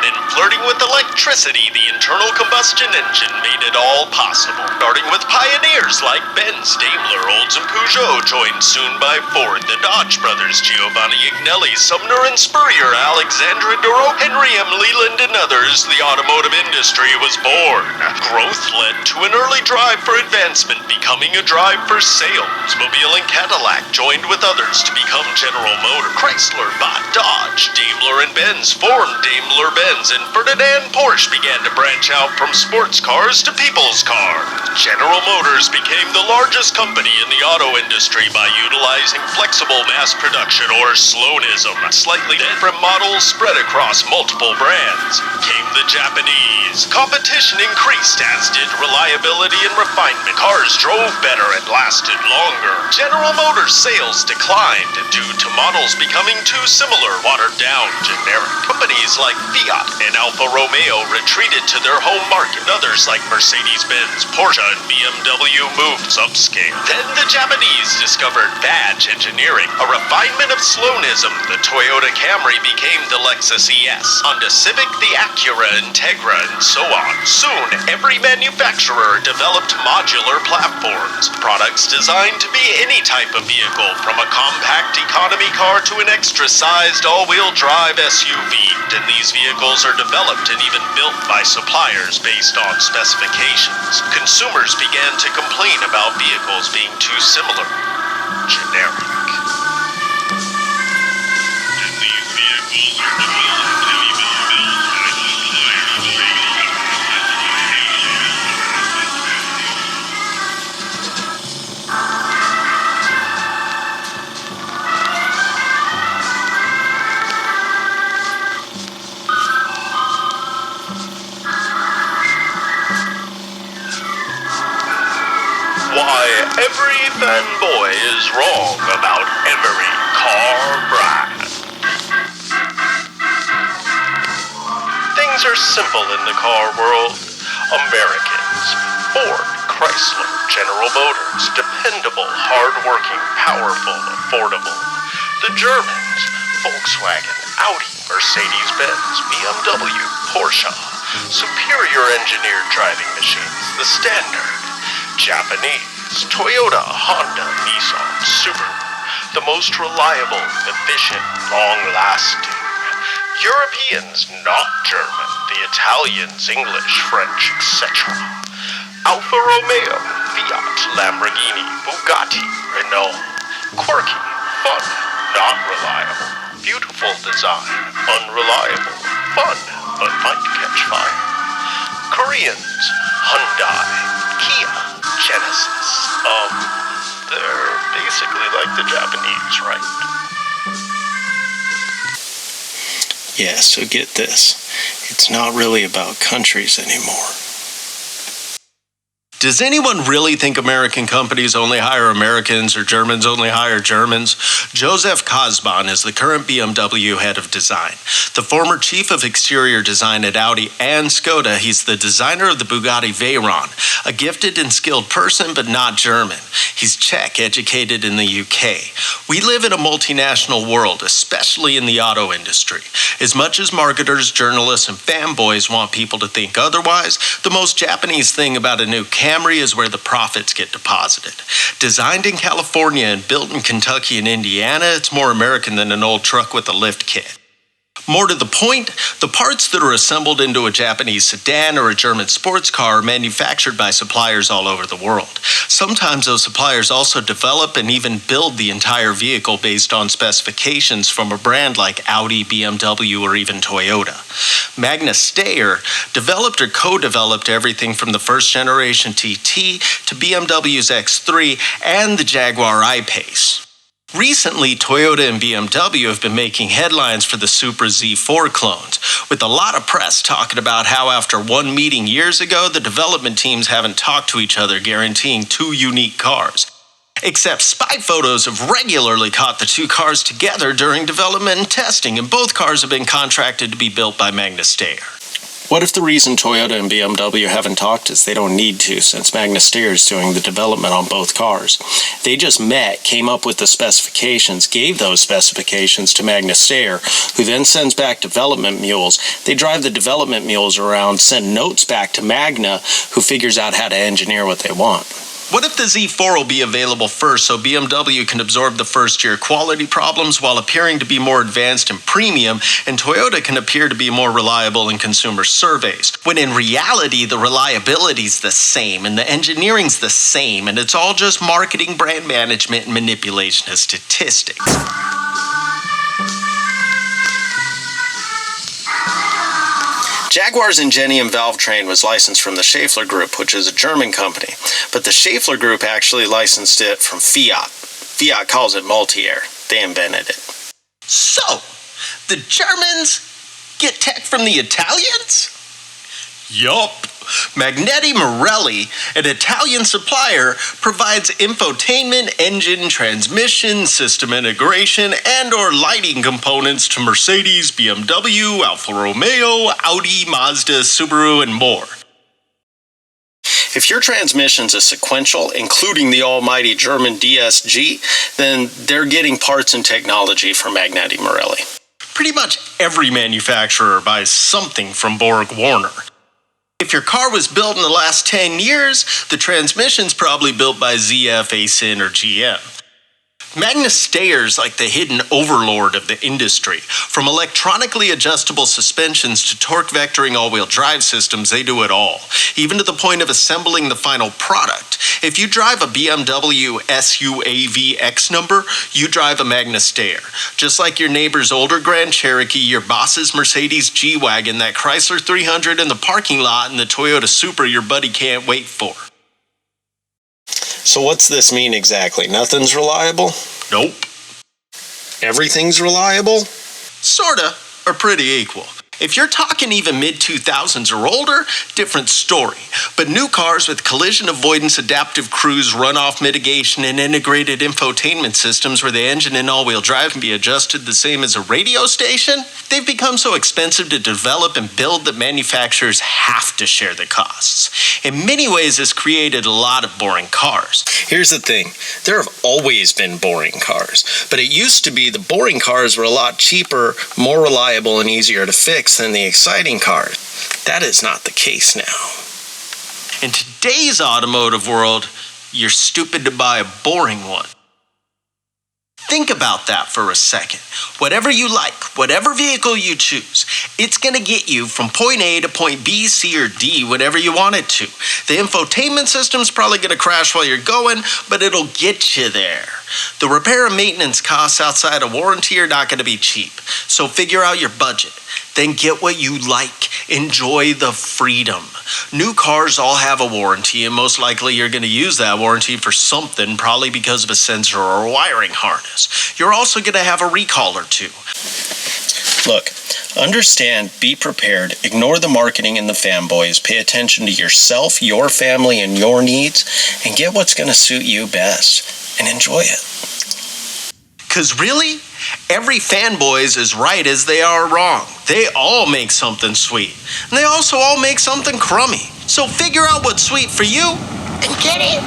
and flirting with electricity, the internal combustion engine made it all possible. Starting with pioneers like Benz, Daimler, Olds, and Peugeot, joined soon by Ford, the Dodge brothers, Giovanni Agnelli, Sumner and Spurrier, Alexandra Duro, Henry M. Leland, and others, the automotive industry was born. Growth led to an early drive for advancement, becoming a drive for sales. Mobile and Cadillac joined with others to become General Motors. Chrysler bought Dodge. Daimler and Benz formed Daimler-Benz, and Ferdinand Porsche began to branch out from sports cars to people's cars. General Motors became the largest company in the auto industry by utilizing flexible mass production, or slonism. Slightly different models spread across multiple brands. Came the Japanese. Competition increased, as did reliability and refinement. Cars drove better and lasted longer. General Motors sales declined due to models becoming too similar, watered down, generic. Companies like Fiat and Alfa Romeo retreated to their home market. Others like Mercedes-Benz, Porsche, and BMW moved upscale. Then the Japanese discovered badge engineering, a refinement of slonism. The Toyota Camry became the Lexus ES. Honda Civic, the Acura, Integra, and so on. Soon, every manufacturer developed modular platforms, products designed to be any type of vehicle, from a compact economy car to an extra-sized all-wheel drive SUV. And these vehicles are developed and even built by suppliers based on specifications. Consumers began to complain about vehicles being too similar, generic. Why every fanboy is wrong about every car brand. Things are simple in the car world. Americans, Ford, Chrysler, General Motors, dependable, hardworking, powerful, affordable. The Germans, Volkswagen, Audi, Mercedes-Benz, BMW, Porsche, superior engineered driving machines, the standard. Japanese, Toyota, Honda, Nissan, Subaru, the most reliable, efficient, long-lasting. Europeans, not German, the Italians, English, French, etc. Alfa Romeo, Fiat, Lamborghini, Bugatti, Renault. Quirky, fun, not reliable. Beautiful design, unreliable. Fun, but might catch fire. Koreans, Hyundai, Kia, Genesis. They're basically like the Japanese, right? Yeah, so get this. It's not really about countries anymore. Does anyone really think American companies only hire Americans or Germans only hire Germans? Joseph Kasban is the current BMW head of design. The former chief of exterior design at Audi and Skoda, he's the designer of the Bugatti Veyron, a gifted and skilled person but not German. He's Czech, educated in the UK. We live in a multinational world, especially in the auto industry. As much as marketers, journalists, and fanboys want people to think otherwise, the most Japanese thing about a new Camry is where the profits get deposited. Designed in California and built in Kentucky and Indiana, it's more American than an old truck with a lift kit. More to the point, the parts that are assembled into a Japanese sedan or a German sports car are manufactured by suppliers all over the world. Sometimes those suppliers also develop and even build the entire vehicle based on specifications from a brand like Audi, BMW, or even Toyota. Magna Steyr developed or co-developed everything from the first generation TT to BMW's X3 and the Jaguar I-Pace. Recently, Toyota and BMW have been making headlines for the Supra Z4 clones, with a lot of press talking about how after one meeting years ago, the development teams haven't talked to each other, guaranteeing two unique cars. Except spy photos have regularly caught the two cars together during development and testing, and both cars have been contracted to be built by Magna Steyr. What if the reason Toyota and BMW haven't talked is they don't need to, since Magna Steyr is doing the development on both cars? They just met, came up with the specifications, gave those specifications to Magna Steyr, who then sends back development mules. They drive the development mules around, send notes back to Magna, who figures out how to engineer what they want. What if the Z4 will be available first so BMW can absorb the first-year quality problems while appearing to be more advanced and premium, and Toyota can appear to be more reliable in consumer surveys, when in reality the reliability's the same and the engineering's the same, and it's all just marketing, brand management, and manipulation of statistics? Jaguar's Ingenium valvetrain was licensed from the Schaeffler Group, which is a German company, but the Schaeffler Group actually licensed it from Fiat. Fiat calls it multi-air. They invented it. So, the Germans get tech from the Italians? Yup. Magneti Marelli, an Italian supplier, provides infotainment, engine, transmission, system integration, and/or lighting components to Mercedes, BMW, Alfa Romeo, Audi, Mazda, Subaru, and more. If your transmission's a sequential, including the almighty German DSG, then they're getting parts and technology from Magneti Marelli. Pretty much every manufacturer buys something from Borg Warner. If your car was built in the last 10 years, the transmission's probably built by ZF, Aisin, or GM. Magna Steyr's like the hidden overlord of the industry. From electronically adjustable suspensions to torque vectoring all-wheel drive systems, they do it all, even to the point of assembling the final product. If you drive a BMW SUAV X number, you drive a Magna Steyr. Just like your neighbor's older Grand Cherokee, your boss's Mercedes G-Wagon, that Chrysler 300 in the parking lot, and the Toyota Supra your buddy can't wait for. So what's this mean exactly? Nothing's reliable? Nope. Everything's reliable? Sorta, or pretty equal. If you're talking even mid-2000s or older, different story. But new cars with collision avoidance, adaptive cruise, runoff mitigation, and integrated infotainment systems where the engine and all-wheel drive can be adjusted the same as a radio station, they've become so expensive to develop and build that manufacturers have to share the costs. In many ways, this created a lot of boring cars. Here's the thing. There have always been boring cars, but it used to be the boring cars were a lot cheaper, more reliable, and easier to fix than the exciting cars. That is not the case now. In today's automotive world, you're stupid to buy a boring one. Think about that for a second. Whatever you like, whatever vehicle you choose, it's going to get you from point A to point B, C, or D, whatever you want it to. The infotainment system's probably going to crash while you're going, but it'll get you there. The repair and maintenance costs outside of warranty are not going to be cheap, so figure out your budget. Then get what you like. Enjoy the freedom. New cars all have a warranty, and most likely you're going to use that warranty for something, probably because of a sensor or a wiring harness. You're also going to have a recall or two. Look, understand, be prepared, ignore the marketing and the fanboys, pay attention to yourself, your family, and your needs, and get what's going to suit you best, and enjoy it. 'Cause really, every fanboy is as right as they are wrong. They all make something sweet, and they also all make something crummy. So figure out what's sweet for you and get it.